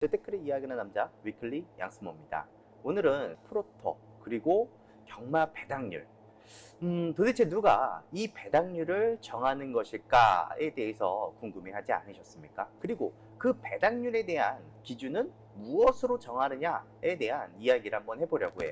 재테크를 이야기하는 남자 위클리 양스모입니다. 오늘은 프로토 그리고 경마 배당률, 도대체 누가 이 배당률을 정하는 것일까에 대해서 궁금해하지 않으셨습니까? 그리고 그 배당률에 대한 기준은 무엇으로 정하느냐에 대한 이야기를 한번 해보려고 해요.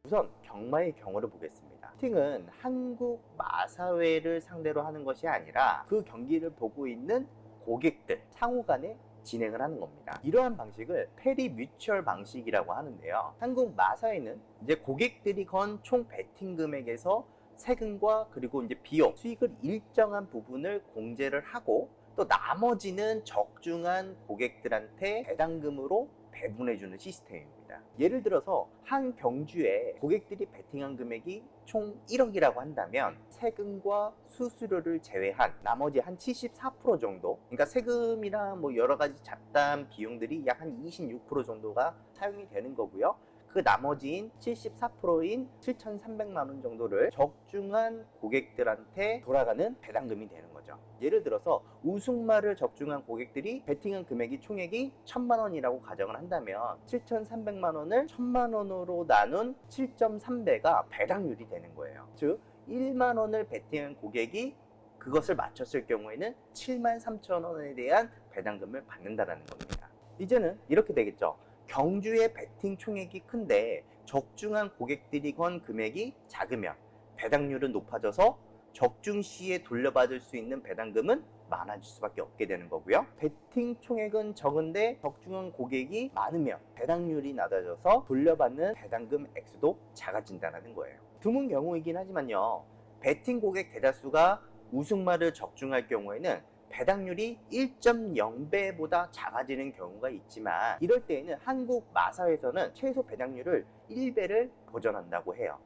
우선 경마의 경우를 보겠습니다. 팅은 한국 마사회를 상대로 하는 것이 아니라 그 경기를 보고 있는 고객들 상호 간에 진행을 하는 겁니다. 이러한 방식을 페리 뮤추얼 방식이라고 하는데요. 한국 마사회는 이제 고객들이 건 총 베팅 금액에서 세금과 그리고 이제 비용, 수익을 일정한 부분을 공제를 하고 또 나머지는 적중한 고객들한테 배당금으로 배분해주는 시스템입니다. 예를 들어서 한 경주에 고객들이 베팅한 금액이 총 1억이라고 한다면 세금과 수수료를 제외한 나머지 한 74% 정도, 그러니까 세금이랑 뭐 여러 가지 잡다한 비용들이 약 한 26% 정도가 사용이 되는 거고요. 그 나머지인 74%인 7,300만 원 정도를 적중한 고객들한테 돌아가는 배당금이 되는 거죠. 예를 들어서 우승마를 적중한 고객들이 베팅한 금액이 총액이 1,000만 원이라고 가정을 한다면 7,300만 원을 1,000만 원으로 나눈 7.3배가 배당률이 되는 거예요. 즉 1만 원을 베팅한 고객이 그것을 맞췄을 경우에는 73,000원에 대한 배당금을 받는다는 겁니다. 이제는 이렇게 되겠죠. 경주의 베팅 총액이 큰데 적중한 고객들이 건 금액이 작으면 배당률은 높아져서 적중 시에 돌려받을 수 있는 배당금은 많아질 수밖에 없게 되는 거고요. 베팅 총액은 적은데 적중한 고객이 많으면 배당률이 낮아져서 돌려받는 배당금 액수도 작아진다는 거예요. 드문 경우이긴 하지만요. 베팅 고객 대다수가 우승마를 적중할 경우에는 배당률이 1.0배보다 작아지는 경우가 있지만 이럴 때에는 한국 마사회에서는 최소 배당률을 1배를 보전한다고 해요.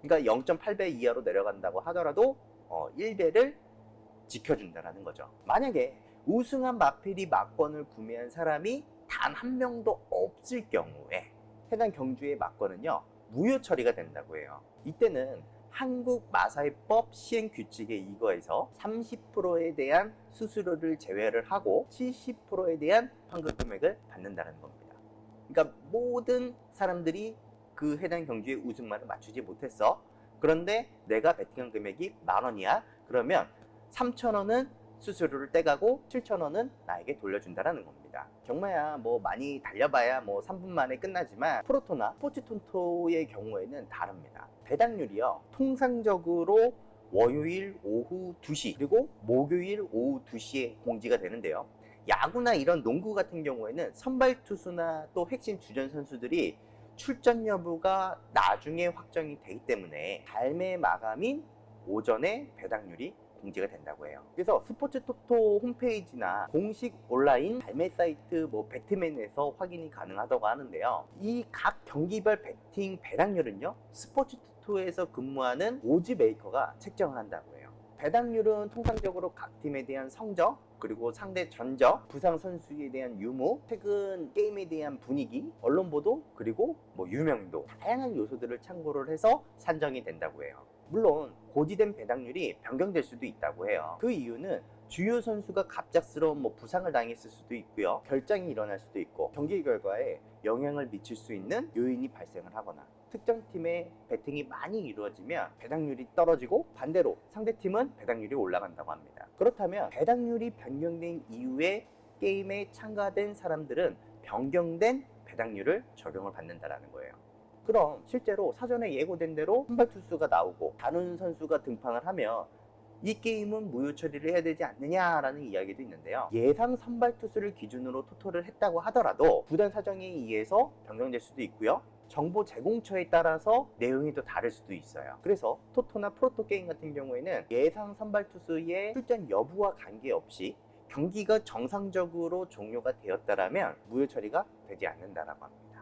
그러니까 0.8배 이하로 내려간다고 하더라도 1배를 지켜준다는 거죠. 만약에 우승한 마필이 막권을 구매한 사람이 단 한 명도 없을 경우에 해당 경주의 막권은요 무효 처리가 된다고 해요. 이때는 한국 마사회법 시행 규칙에 의거해서 30%에 대한 수수료를 제외를 하고 70%에 대한 환급 금액을 받는다는 겁니다. 그러니까 모든 사람들이 그 해당 경주의 우승마를 맞추지 못했어. 그런데 내가 베팅한 금액이 10,000원이야. 그러면 3,000원은 수수료를 떼가고 7,000원은 나에게 돌려준다는 겁니다. 경마야 뭐 많이 달려봐야 뭐 3분 만에 끝나지만 프로토나 스포츠토토의 경우에는 다릅니다. 배당률이요 통상적으로 월요일 오후 2시 그리고 목요일 오후 2시에 공지가 되는데요. 야구나 이런 농구 같은 경우에는 선발 투수나 또 핵심 주전 선수들이 출전 여부가 나중에 확정이 되기 때문에 발매 마감인 오전에 배당률이 공지가 된다고 해요. 그래서 스포츠토토 홈페이지나 공식 온라인 발매 사이트 배트맨에서 확인이 가능하다고 하는데요. 이 각 경기별 배팅 배당률은요 스포츠토토에서 근무하는 오즈 메이커가 책정을 한다고 해요. 배당률은 통상적으로 각 팀에 대한 성적, 그리고 상대 전적, 부상 선수에 대한 유무, 최근 게임에 대한 분위기, 언론 보도, 그리고 유명도, 다양한 요소들을 참고를 해서 산정이 된다고 해요. 물론 고지된 배당률이 변경될 수도 있다고 해요. 그 이유는 주요 선수가 갑작스러운 부상을 당했을 수도 있고요. 결장이 일어날 수도 있고 경기 결과에 영향을 미칠 수 있는 요인이 발생을 하거나 특정 팀의 배팅이 많이 이루어지면 배당률이 떨어지고 반대로 상대팀은 배당률이 올라간다고 합니다. 그렇다면 배당률이 변경된 이후에 게임에 참가된 사람들은 변경된 배당률을 적용을 받는다는 거예요. 그럼 실제로 사전에 예고된 대로 선발 투수가 나오고 다른 선수가 등판을 하면 이 게임은 무효 처리를 해야 되지 않느냐라는 이야기도 있는데요. 예상 선발 투수를 기준으로 토토를 했다고 하더라도 구단 사정에 의해서 변경될 수도 있고요. 정보 제공처에 따라서 내용이 또 다를 수도 있어요. 그래서 토토나 프로토 게임 같은 경우에는 예상 선발 투수의 출전 여부와 관계없이 경기가 정상적으로 종료가 되었다라면 무효 처리가 되지 않는다라고 합니다.